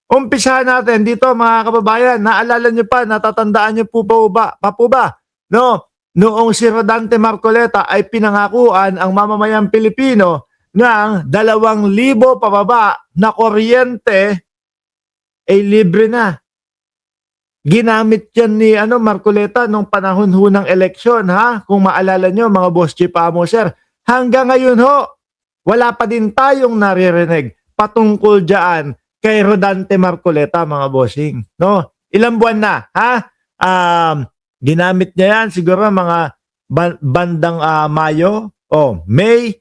Umpisahan natin dito mga kababayan, naalala niyo pa, natatandaan niyo po ba, no? Noong si Rodante Marcoleta ay pinangakuan ang mamamayang Pilipino ng 2,000 pababa na kuryente ay libre na. Ginamit yan ni Marcoleta nung panahon ho ng eleksyon, ha? Kung maalala nyo mga boss Chipamo sir. Hanggang ngayon ho, wala pa din tayong naririnig patungkol dyan kay Rodante Marcoleta mga bossing. No? Ilang buwan na, ha? Ginamit niya yan siguro mga bandang Mayo, May,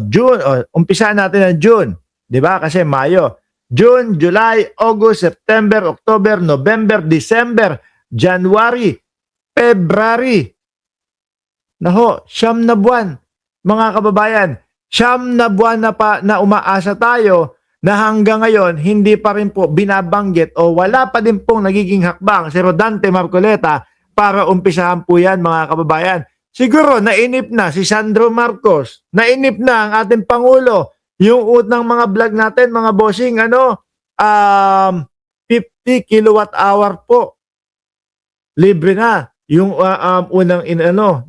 June, umpisa natin ng June. 'Di ba? Kasi Mayo. June, July, August, September, October, November, December, January, February. Naho, 9 na buwan. Mga kababayan, 9 na buwan na umaasa tayo na hanggang ngayon hindi pa rin po binabanggit o wala pa din pong nagiging hakbang si Rodante Marcoleta para umpisahan po yan mga kababayan. Siguro nainip na si Sandro Marcos, nainip na ang ating Pangulo. Yung unang mga vlog natin, mga bossing, 50 kilowatt hour po. Libre na. Yung unang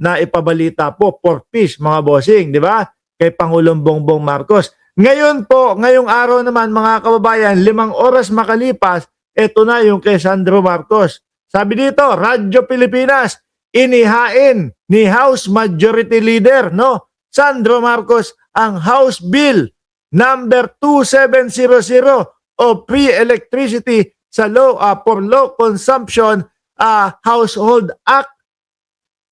na ipabalita po, 4 piece, mga bossing, di ba? Kay Pangulong Bongbong Marcos. Ngayon po, ngayong araw naman, mga kababayan, 5 oras makalipas, eto na yung kay Sandro Marcos. Sabi dito, Radyo Pilipinas, inihain ni House Majority Leader, no? Sandro Marcos ang House Bill number 2700 o Free Electricity sa for Low Consumption Household Act.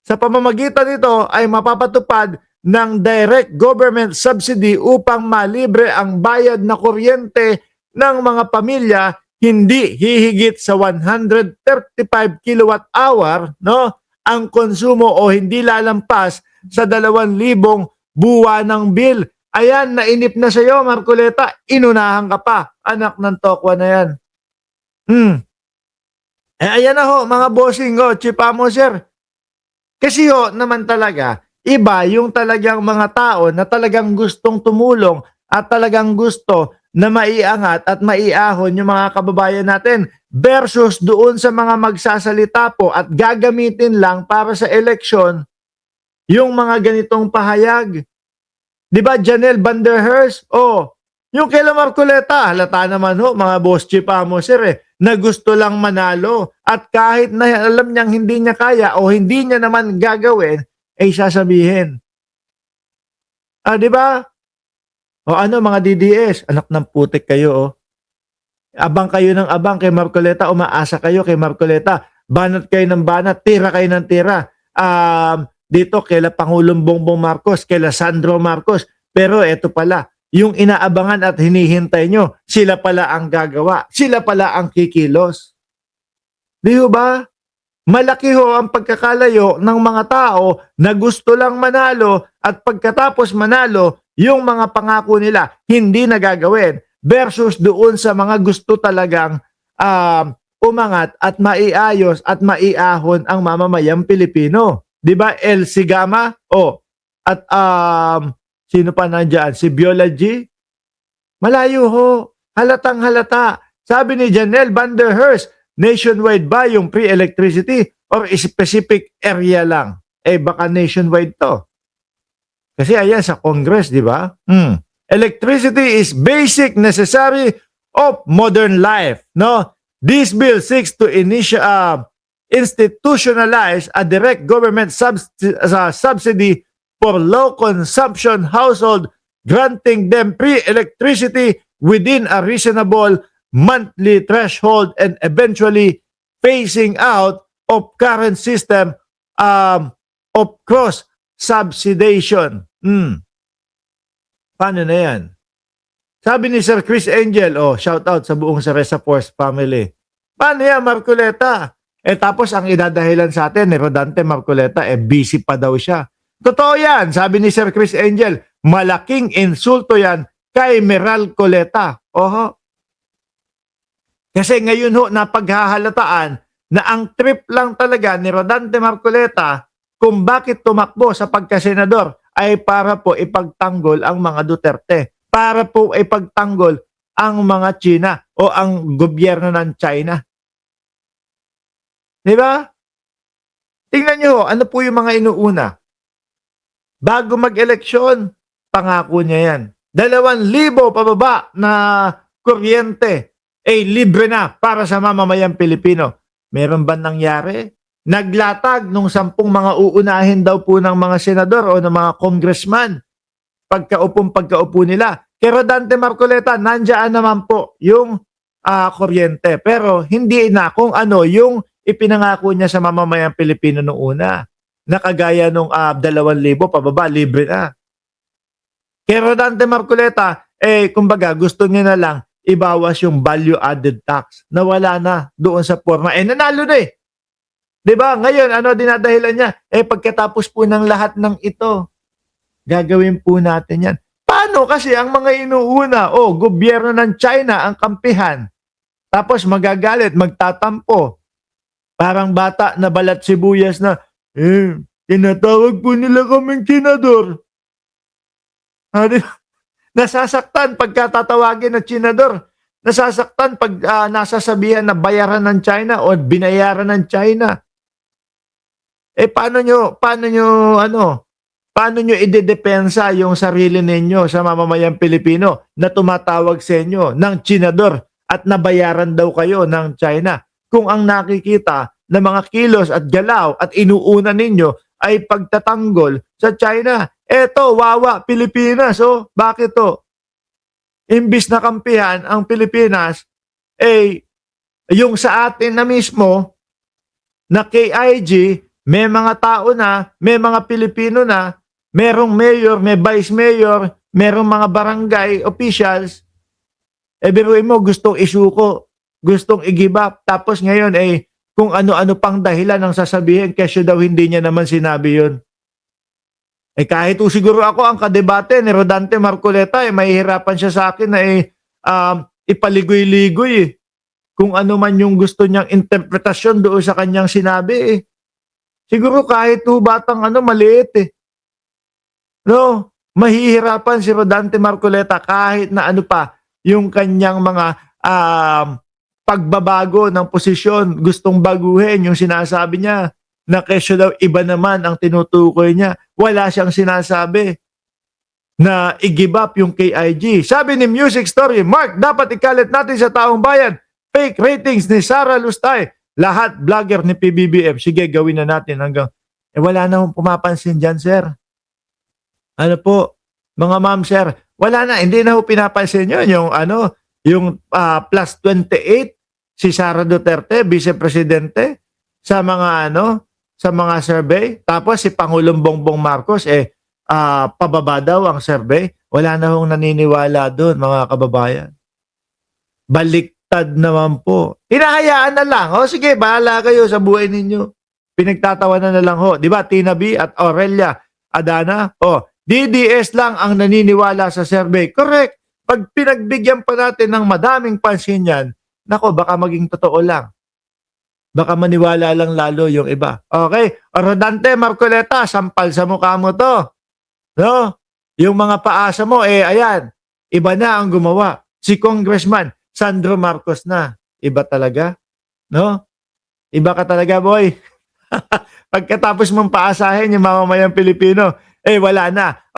Sa pamamagitan nito ay mapapatupad ng direct government subsidy upang malibre ang bayad na kuryente ng mga pamilya hindi hihigit sa 135 kilowatt hour, no? Ang konsumo o hindi lalampas sa 2,000 buwanang bill. Ayan, nainip na sa'yo, Marcoleta. Inunahan ka pa. Anak ng tokwa na yan. Ayan na ho, mga bossing ho, Chipamo sir. Kasi ho, naman talaga, iba yung talagang mga tao na talagang gustong tumulong at talagang gusto na maiangat at maiahon yung mga kababayan natin versus doon sa mga magsasalita po at gagamitin lang para sa eleksyon yung mga ganitong pahayag. Di ba, Janelle Van der Herst? Yung kay Marcoleta, halata naman ho, mga boss Chipamo sir na gusto lang manalo at kahit na alam niyang hindi niya kaya o hindi niya naman gagawin, ay sasabihin. Di ba? Mga DDS, anak ng putik kayo, Abang kayo ng abang kay Marcoleta, umaasa kayo kay Marcoleta, banat kayo ng banat, tira kayo ng tira. Dito kaila Pangulong Bongbong Marcos, kaila Sandro Marcos. Pero eto pala, yung inaabangan at hinihintay nyo, sila pala ang gagawa. Sila pala ang kikilos. Di ba? Malaki ho ang pagkakalayo ng mga tao na gusto lang manalo at pagkatapos manalo, yung mga pangako nila hindi nagagawin versus doon sa mga gusto talagang umangat at maiayos at maiahon ang mamamayang Pilipino. Di ba, El Sigama? At sino pa nandiyan? Si Biology? Malayo ho. Halatang halata. Sabi ni Janelle Van der Herst, nationwide ba yung free electricity or specific area lang? Baka nationwide to. Kasi ayan sa Congress, di ba? Electricity is basic necessary of modern life, no? This bill seeks to institutionalize a direct government subsidy for low consumption household, granting them free electricity within a reasonable monthly threshold and eventually phasing out of current system of cross subsidization. Paano na yan? Sabi ni Sir Chris Angel, shout out sa buong Ceresa Force family. Paano yan, Marcoleta? Tapos ang idadahilan sa atin ni Rodante Marcoleta, busy pa daw siya. Totoo yan, sabi ni Sir Chris Angel, malaking insulto yan kay Meral Coleta. Kasi ngayon ho, napaghahalataan na ang trip lang talaga ni Rodante Marcoleta kung bakit tumakbo sa pagkasenador ay para po ipagtanggol ang mga Duterte. Para po ipagtanggol ang mga China o ang gobyerno ng China. Di ba? Tingnan nyo, ano po yung mga inuuna? Bago mag-eleksyon, pangako niya yan. 2,000 pababa na kuryente libre na para sa mamamayang Pilipino. Meron ba nangyari? Naglatag nung 10 mga uunahin daw po ng mga senador o ng mga congressman pagkaupo nila. Kay Rodante Marcoleta, nandiyan naman po yung kuryente. Pero hindi na kung ano yung ipinangako niya sa mamamayang Pilipino noong una. Nakagaya nung 2,000 pababa, libre na. Kay Rodante Marcoleta, kumbaga gusto niya na lang ibawas yung value added tax. Nawala na doon sa forma. Nanalo na eh. 'Di ba? Ngayon, ano dinadahilan niya? Pagkatapos po ng lahat ng ito, gagawin po natin yan. Paano? Kasi ang mga inuuna, gobyerno ng China ang kampihan. Tapos magagalit, magtatampo. Parang bata na balat sibuyas na, tinatawag po nila kaming senador. Nasasaktan pagkatatawagin na senador. Nasasaktan pag nasasabihan na bayaran ng China o binayaran ng China. Paano nyo idedepensa yung sarili ninyo sa mamamayang Pilipino na tumatawag sa inyo ng senador at nabayaran daw kayo ng China? Kung ang nakikita na mga kilos at galaw at inuuna ninyo ay pagtatanggol sa China. Eto, wawa, Pilipinas. Bakit to? Imbis na kampihan ang Pilipinas, yung sa atin na mismo, na KIG, may mga tao na, may mga Pilipino na, merong mayor, may vice mayor, merong mga barangay officials, biruin mo, gustong isuko, gustong i-give up, tapos ngayon kung ano-ano pang dahilan ang sasabihin, kasi daw hindi niya naman sinabi yun. Kahit siguro ako ang kadebate ni Rodante Marcoleta, mahihirapan siya sa akin na ipaligoy-ligoy kung ano man yung gusto niyang interpretasyon doon sa kanyang sinabi Siguro kahit batang maliit No, mahihirapan si Rodante Marcoleta kahit na ano pa yung kanyang mga pagbabago ng posisyon, gustong baguhin yung sinasabi niya na kesyo daw iba naman ang tinutukoy niya. Wala siyang sinasabi na i-give up yung KIG. Sabi ni Music Story, Mark, dapat ikalit natin sa taong bayan. Fake ratings ni Sara Lustay. Lahat vlogger ni PBBM. Sige, gawin na natin hanggang... wala na akong pumapansin dyan, sir. Ano po, mga ma'am, sir, wala na. Hindi na ako pinapansin yun. Yung plus 28, si Sara Duterte, Vice Presidente, sa mga survey. Tapos si Pangulong Bongbong Marcos, pababa daw ang survey. Wala na akong naniniwala doon, mga kababayan. Baliktad naman po. Hinahayaan na lang. Sige, bahala kayo sa buhay ninyo. Pinagtatawanan na lang ho. Di ba, Tina B at Aurelia Adana? DDS lang ang naniniwala sa survey. Correct. Pag pinagbigyan pa natin ng madaming pansin yan, nako, baka maging totoo lang. Baka maniwala lang lalo yung iba. Okay? Rodante Marcoleta, sampal sa mukha mo to. No? Yung mga paasa mo, ayan, iba na ang gumawa. Si Congressman Sandro Marcos na. Iba talaga. No? Iba ka talaga, boy. Pagkatapos mong paasahin yung mamamayang Pilipino, wala na.